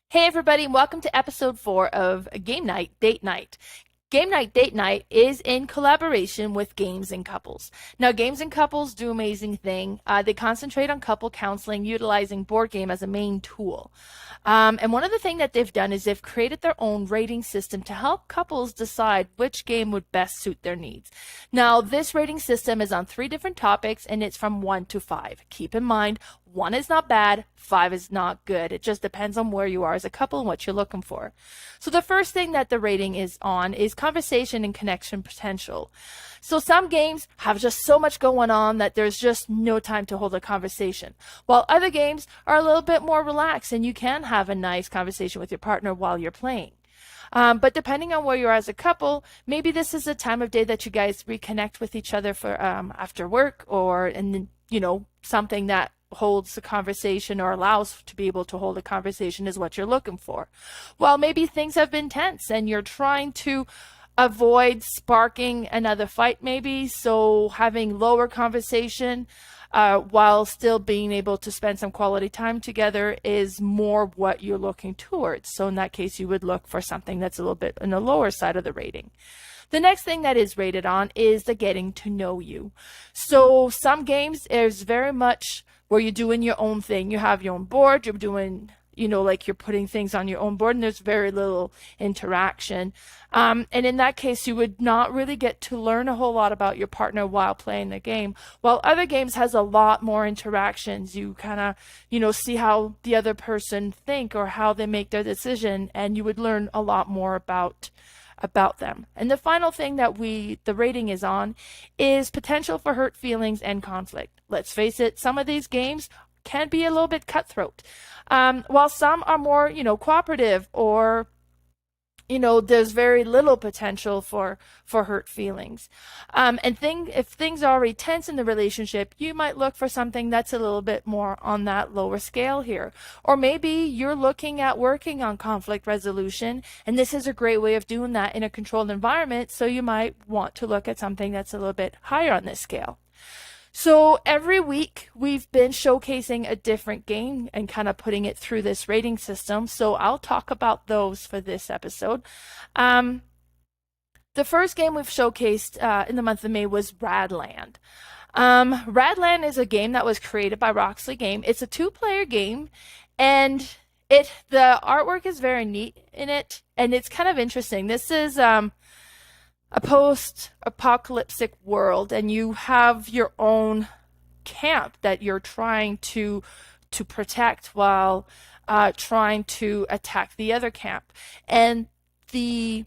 Hey everybody, and welcome to episode 4 of Game Night Date Night. Game Night Date Night is in collaboration with Games and Couples. Now, Games and Couples do amazing thing. They concentrate on couple counseling, utilizing board game as a main tool. And one of the things that they've done is they've created their own rating system to help couples decide which game would best suit their needs. Now, this rating system is on 3 different topics, and it's from 1 to 5. Keep in mind, 1 is not bad, 5 is not good. It just depends on where you are as a couple and what you're looking for. So the first thing that the rating is on is conversation and connection potential. So some games have just so much going on that there's just no time to hold a conversation, while other games are a little bit more relaxed and you can have a nice conversation with your partner while you're playing. But depending on where you are as a couple, maybe this is a time of day that you guys reconnect with each other for after work, or and something that holds the conversation or allows to be able to hold a conversation is what you're looking for. Well, maybe things have been tense and you're trying to avoid sparking another fight, maybe, so having lower conversation while still being able to spend some quality time together is more what you're looking towards. So in that case, you would look for something that's a little bit on the lower side of the rating. The next thing that is rated on is the getting to know you. So some games is very much where you're doing your own thing. You have your own board, you're doing, like you're putting things on your own board, and there's very little interaction. And in that case, you would not really get to learn a whole lot about your partner while playing the game. While other games has a lot more interactions. You kind of, see how the other person think or how they make their decision, and you would learn a lot more about them. And the final thing that the rating is on is potential for hurt feelings and conflict. Let's face it, some of these games can be a little bit cutthroat. While some are more, cooperative, or there's very little potential for hurt feelings. If things are already tense in the relationship, you might look for something that's a little bit more on that lower scale here. Or maybe you're looking at working on conflict resolution, and this is a great way of doing that in a controlled environment, so you might want to look at something that's a little bit higher on this scale. So every week we've been showcasing a different game and kind of putting it through this rating system. So I'll talk about those for this episode. The first game we've showcased in the month of May was Radland. Radland is a game that was created by Roxley Game. It's a 2-player game, and the artwork is very neat in it, and it's kind of interesting. This is a post-apocalyptic world, and you have your own camp that you're trying to protect while trying to attack the other camp. And the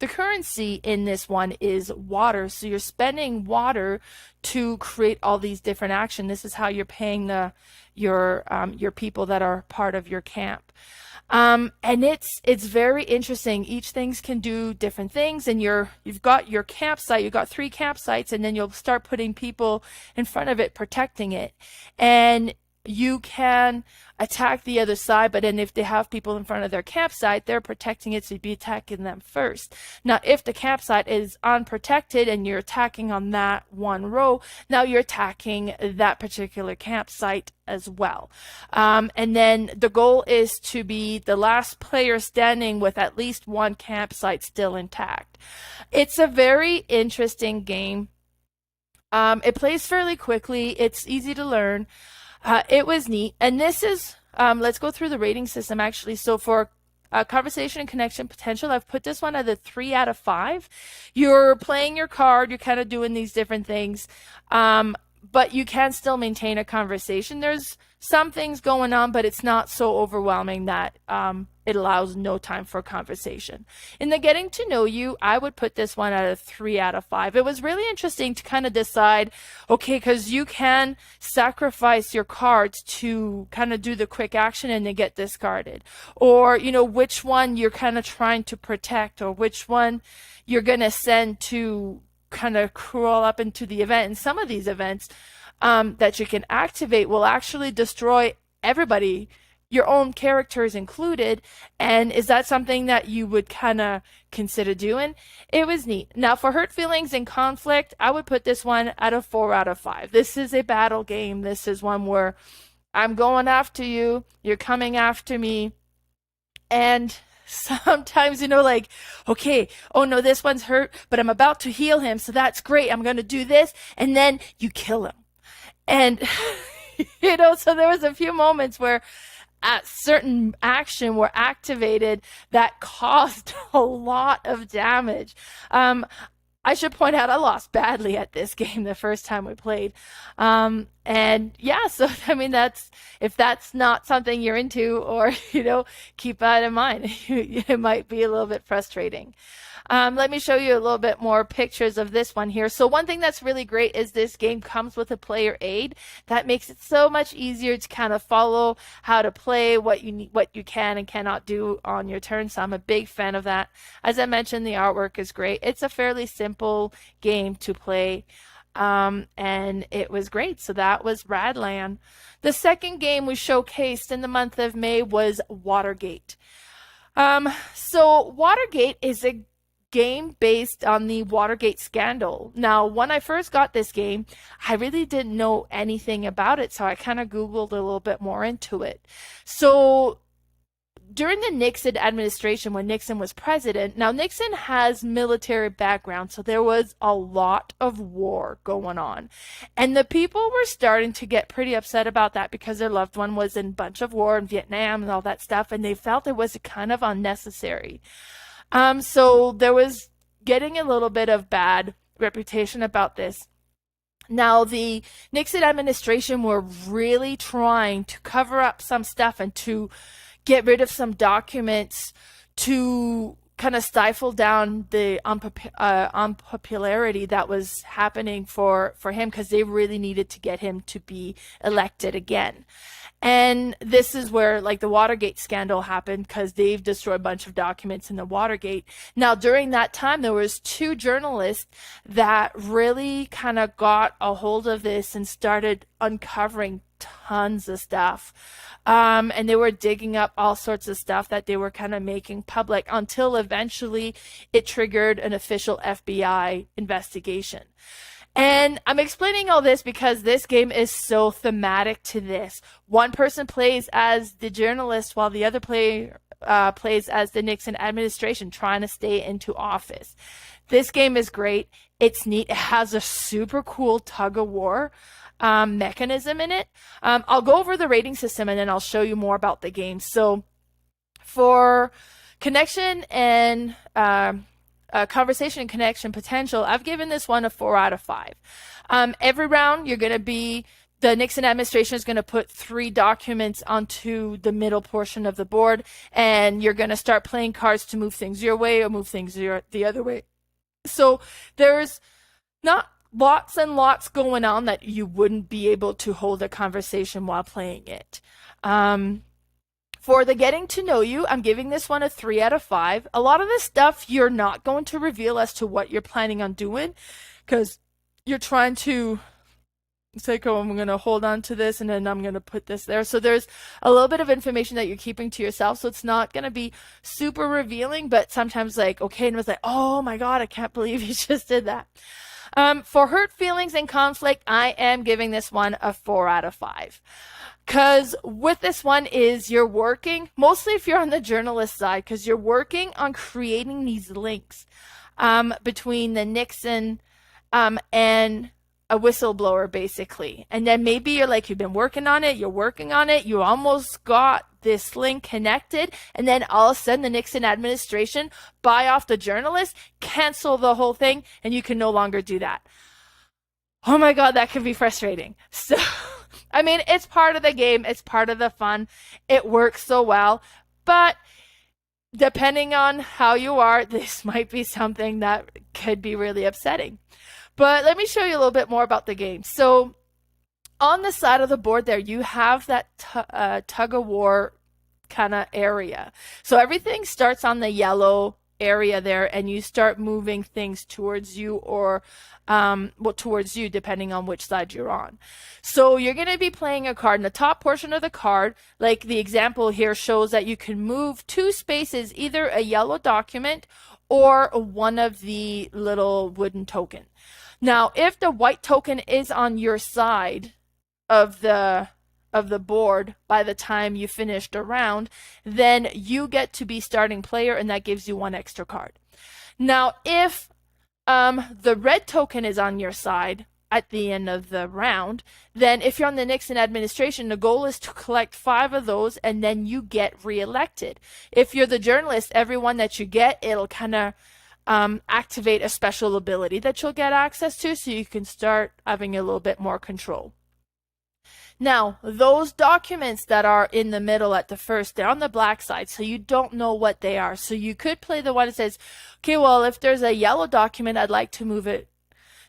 currency in this one is water, so you're spending water to create all these different actions. This is how you're paying your people that are part of your camp. And it's very interesting. Each things can do different things, and you've got your campsite. You've got 3 campsites, and then you'll start putting people in front of it, protecting it, and you can attack the other side. But then if they have people in front of their campsite, they're protecting it, so you'd be attacking them first. Now, if the campsite is unprotected and you're attacking on that one row, now you're attacking that particular campsite as well. And then the goal is to be the last player standing with at least one campsite still intact. It's a very interesting game. It plays fairly quickly. It's easy to learn. It was neat. And this is, let's go through the rating system actually. So for conversation and connection potential, I've put this one at a 3 out of 5. You're playing your card, you're kind of doing these different things, but you can still maintain a conversation. There's some things going on, but it's not so overwhelming that it allows no time for conversation. In the getting to know you, I would put this one at a 3 out of 5. It was really interesting to kind of decide, okay, because you can sacrifice your cards to kind of do the quick action and they get discarded. Or, which one you're kind of trying to protect, or which one you're going to send to kind of crawl up into the event. And some of these events that you can activate will actually destroy everybody, your own characters included. And is that something that you would kind of consider doing? It was neat. Now, for hurt feelings and conflict, I would put this one at a 4 out of 5. This is a battle game. This is one where I'm going after you, you're coming after me, And sometimes, like, okay, oh no, this one's hurt, but I'm about to heal him, so that's great. I'm going to do this. And then you kill him. And, so there was a few moments where certain action were activated that caused a lot of damage. I should point out I lost badly at this game the first time we played. And yeah, so I mean, if that's not something you're into, or, keep that in mind. It might be a little bit frustrating. Let me show you a little bit more pictures of this one here. So one thing that's really great is this game comes with a player aid. That makes it so much easier to kind of follow how to play, what you can and cannot do on your turn. So I'm a big fan of that. As I mentioned, the artwork is great. It's a fairly simple game to play. And it was great. So that was Radland. The second game we showcased in the month of May was Watergate. So Watergate is a game based on the Watergate scandal. Now, when I first got this game, I really didn't know anything about it, so I kind of Googled a little bit more into it. So during the Nixon administration, when Nixon was president, now Nixon has military background, so there was a lot of war going on. And the people were starting to get pretty upset about that because their loved one was in a bunch of war in Vietnam and all that stuff, and they felt it was kind of unnecessary. So there was getting a little bit of bad reputation about this. Now, the Nixon administration were really trying to cover up some stuff and to get rid of some documents to kind of stifle down the unpopularity that was happening for him, because they really needed to get him to be elected again. And this is where, like, the Watergate scandal happened, because they've destroyed a bunch of documents in the Watergate. Now, during that time, there was 2 journalists that really kind of got a hold of this and started uncovering tons of stuff. And they were digging up all sorts of stuff that they were kind of making public, until eventually it triggered an official FBI investigation. And I'm explaining all this because this game is so thematic to this. One person plays as the journalist while the other player plays as the Nixon administration trying to stay into office. This game is great. It's neat. It has a super cool tug-of-war mechanism in it. I'll go over the rating system and then I'll show you more about the game. So for connection and conversation and connection potential, I've given this one a 4 out of 5. Every round, the Nixon administration is going to put 3 documents onto the middle portion of the board, and you're going to start playing cards to move things your way or move things the other way. So there's not lots and lots going on that you wouldn't be able to hold a conversation while playing it. For the getting to know you, I'm giving this one a 3 out of 5. A lot of this stuff you're not going to reveal as to what you're planning on doing, because you're trying to say, oh, I'm going to hold on to this and then I'm going to put this there. So there's a little bit of information that you're keeping to yourself. So it's not going to be super revealing, but sometimes like, okay, and it was like, oh my God, I can't believe you just did that. For hurt feelings and conflict, I am giving this one a 4 out of 5. Because with this one is you're working, mostly if you're on the journalist side, because you're working on creating these links between the Nixon and a whistleblower, basically. And then maybe you're like, you've been working on it, you almost got this link connected, and then all of a sudden the Nixon administration buy off the journalist, cancel the whole thing, and you can no longer do that. Oh my God, that can be frustrating. So I mean, it's part of the game. It's part of the fun. It works so well. But depending on how you are, this might be something that could be really upsetting. But let me show you a little bit more about the game. So on the side of the board there, you have that tug-of-war kind of area. So everything starts on the yellow area there, and you start moving things towards you or towards you, depending on which side you're on. So you're going to be playing a card. In the top portion of the card, like the example here shows that you can move 2 spaces, either a yellow document or one of the little wooden token. Now, if the white token is on your side of the of the board by the time you finished a round, then you get to be starting player, and that gives you 1 extra card. Now, if the red token is on your side at the end of the round, then if you're on the Nixon administration, the goal is to collect 5 of those, and then you get reelected. If you're the journalist, every one that you get, it'll kind of activate a special ability that you'll get access to, so you can start having a little bit more control. Now, those documents that are in the middle at the first, they're on the black side, so you don't know what they are. So you could play the one that says, okay, well, if there's a yellow document, I'd like to move it.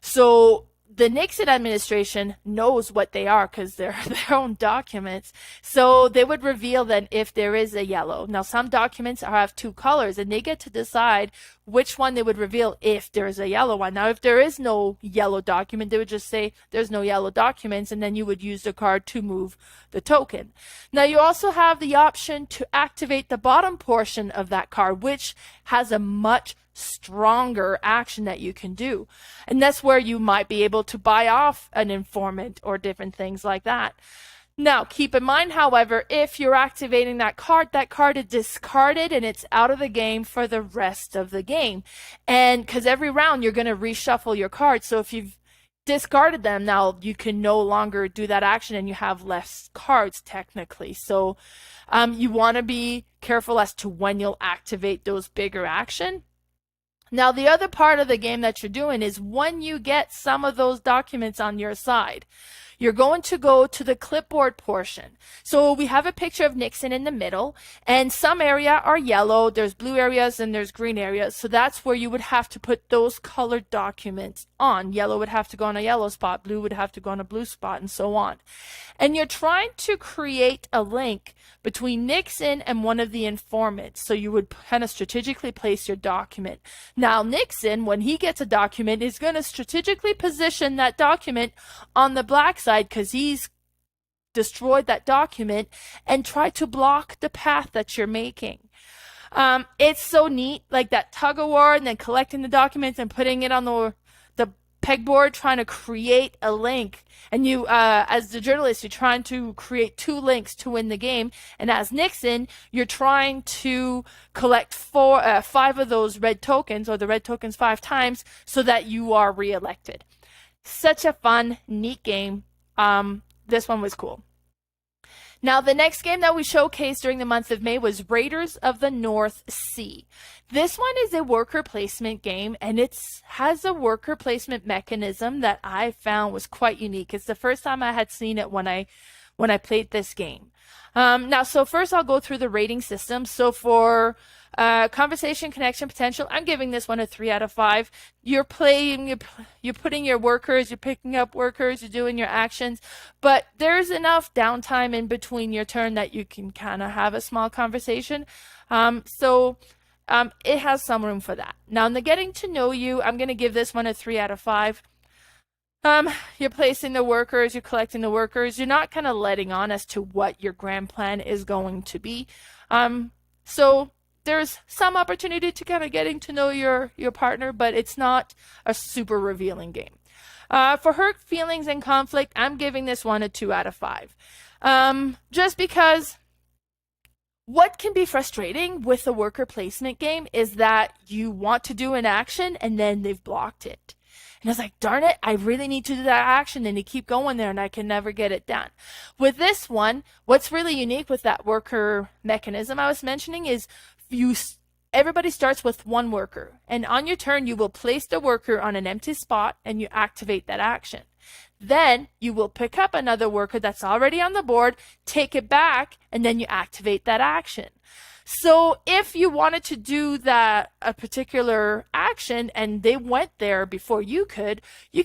So the Nixon administration knows what they are because they're their own documents. So they would reveal then if there is a yellow. Now, some documents have 2 colors, and they get to decide which one they would reveal if there's a yellow one. Now, if there is no yellow document, they would just say there's no yellow documents, and then you would use the card to move the token. Now, you also have the option to activate the bottom portion of that card, which has a much stronger action that you can do. And that's where you might be able to buy off an informant or different things like that. Now, keep in mind, however, if you're activating that card is discarded and it's out of the game for the rest of the game. And because every round you're going to reshuffle your cards. So if you've discarded them, now you can no longer do that action and you have less cards technically. So you want to be careful as to when you'll activate those bigger action. Now, the other part of the game that you're doing is when you get some of those documents on your side, you're going to go to the clipboard portion. So we have a picture of Nixon in the middle, and some area are yellow, there's blue areas, and there's green areas. So that's where you would have to put those colored documents on. Yellow would have to go on a yellow spot, blue would have to go on a blue spot, and so on. And you're trying to create a link between Nixon and one of the informants. So you would kind of strategically place your document. Now, Nixon, when he gets a document, is going to strategically position that document on the black side because he's destroyed that document and try to block the path that you're making. It's so neat, like that tug of war and then collecting the documents and putting it on the pegboard, trying to create a link. And you, as the journalist, you're trying to create 2 links to win the game. And as Nixon, you're trying to collect 5 of those red tokens, or the red tokens 5 times, so that you are reelected. Such a fun, neat game. This one was cool. Now, the next game that we showcased during the month of May was Raiders of the North Sea. This one is a worker placement game, and it has a worker placement mechanism that I found was quite unique. It's the first time I had seen it when I played this game. Now, so first I'll go through the rating system. So for conversation, connection, potential, I'm giving this one a 3 out of 5. You're putting your workers, you're picking up workers, you're doing your actions, but there's enough downtime in between your turn that you can kind of have a small conversation. It has some room for that. Now, in the getting to know you, I'm going to give this one a 3 out of 5. You're placing the workers, you're collecting the workers, you're not kind of letting on as to what your grand plan is going to be. So there's some opportunity to kind of getting to know your partner, but it's not a super revealing game. For hurt feelings and conflict, I'm giving this one a 2 out of 5. Just because what can be frustrating with a worker placement game is that you want to do an action and then they've blocked it. And I was like, darn it, I really need to do that action, and you keep going there and I can never get it done. With this one, what's really unique with that worker mechanism I was mentioning is everybody starts with 1 worker, and on your turn you will place the worker on an empty spot and you activate that action. Then you will pick up another worker that's already on the board, take it back, and then you activate that action. So if you wanted to do a particular action and they went there before you can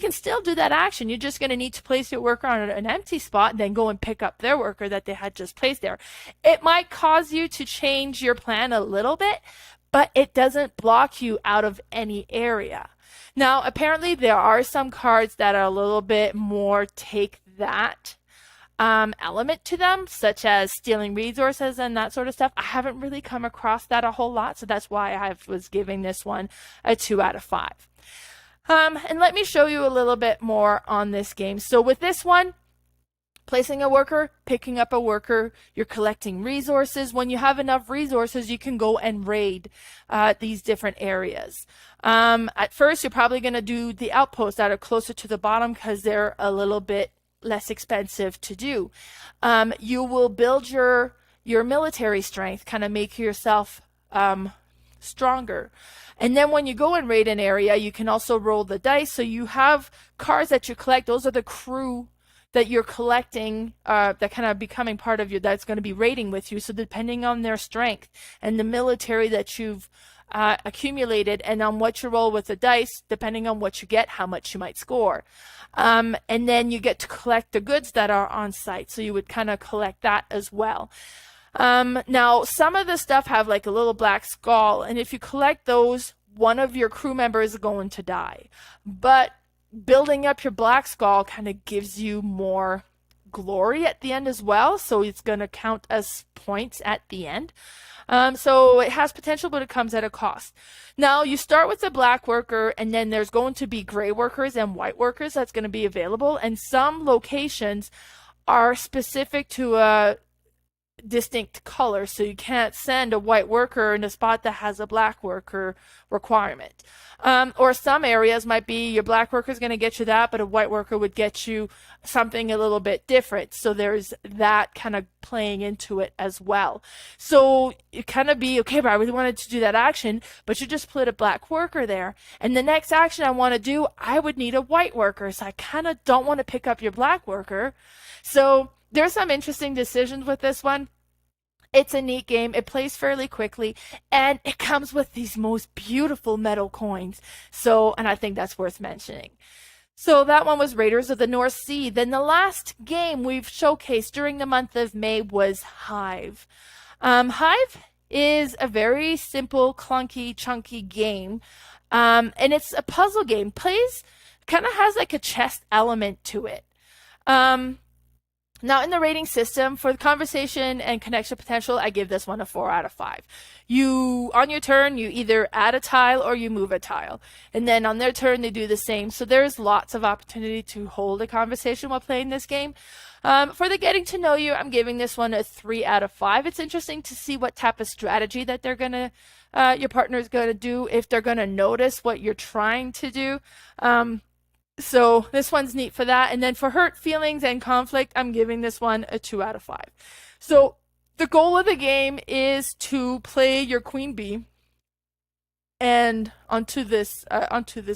still do that action. You're just going to need to place your worker on an empty spot and then go and pick up their worker that they had just placed there. It might cause you to change your plan a little bit, but it doesn't block you out of any area. Now, apparently there are some cards that are a little bit more take that element to them, such as stealing resources and that sort of stuff. I haven't really come across that a whole lot, so that's why I was giving this one a 2 out of 5. And let me show you a little bit more on this game. So with this one, Placing a worker, picking up a worker, you're collecting resources. When you have enough resources, you can go and raid these different areas. At first, you're probably going to do the outposts that are closer to the bottom because they're a little bit less expensive to do. You will build your military strength, kind of make yourself stronger. And then when you go and raid an area, you can also roll the dice. So you have cards that you collect. Those are the crew that you're collecting, that kind of becoming part of you, that's going to be raiding with you. So depending on their strength and the military that you've accumulated, and on what you roll with the dice, depending on what you get, how much you might score. And then you get to collect the goods that are on site. So you would kind of collect that as well. Now, some of the stuff have like a little black skull, and if you collect those, one of your crew members is going to die. But building up your black skull kind of gives you more glory at the end as well, so it's going to count as points at the end. So it has potential, but it comes at a cost. Now, you start with the black worker, and then there's going to be gray workers and white workers that's going to be available, and some locations are specific to a distinct color, so you can't send a white worker in a spot that has a black worker requirement. Or some areas might be your black worker is going to get you that, but a white worker would get you something a little bit different. So there's that kind of playing into it as well. So it kind of be, okay, but I really wanted to do that action, but you just put a black worker there. And the next action I want to do, I would need a white worker. So I kind of don't want to pick up your black worker. So there's some interesting decisions with this one. It's a neat game. It plays fairly quickly, and it comes with these most beautiful metal coins. So, and I think that's worth mentioning. So that one was Raiders of the North Sea. Then the last game we've showcased during the month of May was Hive. Hive is a very simple, clunky, chunky game, and it's a puzzle game. Plays kind of has like a chess element to it. Now, in the rating system, for the conversation and connection potential, I give this one a 4 out of 5. On your turn, you either add a tile or you move a tile. And then on their turn, they do the same. So there's lots of opportunity to hold a conversation while playing this game. For the getting to know you, I'm giving this one a 3 out of 5. It's interesting to see what type of strategy that they're going to, your partner is going to do, if they're going to notice what you're trying to do. So this one's neat for that. And then for hurt feelings and conflict, I'm giving this one a 2 out of 5. So the goal of the game is to play your queen bee and onto this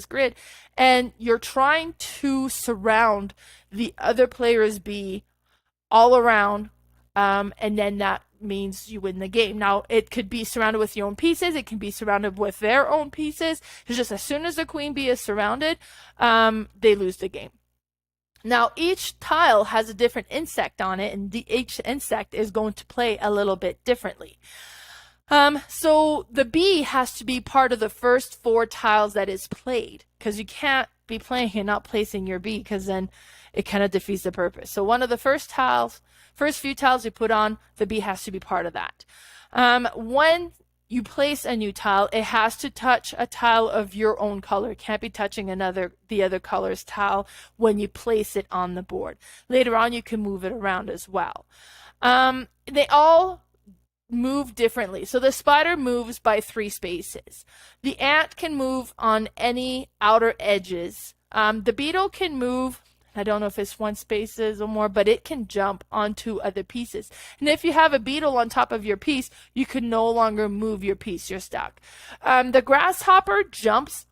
grid, and you're trying to surround the other player's bee all around, and then that means you win the game. Now, it could be surrounded with your own pieces. It can be surrounded with their own pieces. It's just as soon as the queen bee is surrounded, they lose the game. Now, each tile has a different insect on it, and each insect is going to play a little bit differently. So the bee has to be part of the first 4 tiles that is played, because you can't be playing and not placing your bee, because then it kind of defeats the purpose. So one of the first few tiles you put on, the bee has to be part of that. When you place a new tile, it has to touch a tile of your own color. It can't be touching the other color's tile when you place it on the board. Later on, you can move it around as well. They all move differently. So the spider moves by 3 spaces. The ant can move on any outer edges. The beetle can move, I don't know if it's 1 spaces or more, but it can jump onto other pieces. And if you have a beetle on top of your piece, you can no longer move your piece. You're stuck. The grasshopper jumps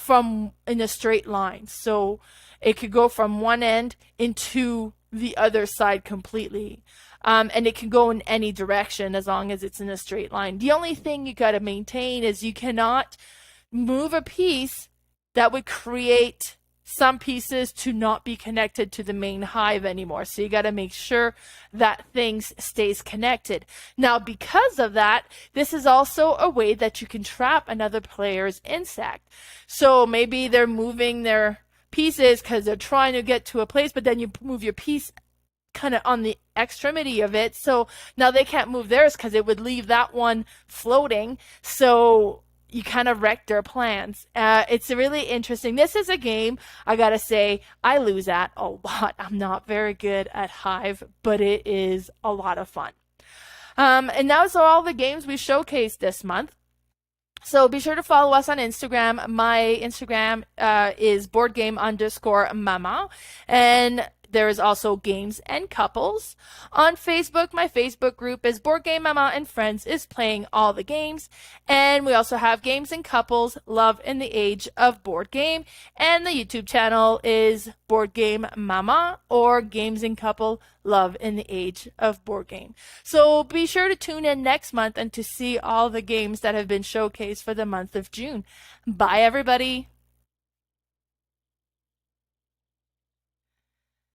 in a straight line. So it could go from one end into the other side completely. And it can go in any direction as long as it's in a straight line. The only thing you got to maintain is you cannot move a piece that would create some pieces to not be connected to the main hive anymore. So you got to make sure that things stays connected. Now, because of that, this is also a way that you can trap another player's insect. So maybe they're moving their pieces because they're trying to get to a place, but then you move your piece kind of on the extremity of it. So now they can't move theirs because it would leave that one floating. So you kind of wreck their plans. It's really interesting. This is a game, I gotta say, I lose at a lot. I'm not very good at Hive, but it is a lot of fun. And those are all the games we showcased this month. So be sure to follow us on Instagram. My Instagram is boardgame_mama. And there is also Games and Couples. On Facebook, my Facebook group is Board Game Mama and Friends is playing all the games. And we also have Games and Couples, Love in the Age of Board Game. And the YouTube channel is Board Game Mama or Games and Couple, Love in the Age of Board Game. So be sure to tune in next month and to see all the games that have been showcased for the month of June. Bye, everybody.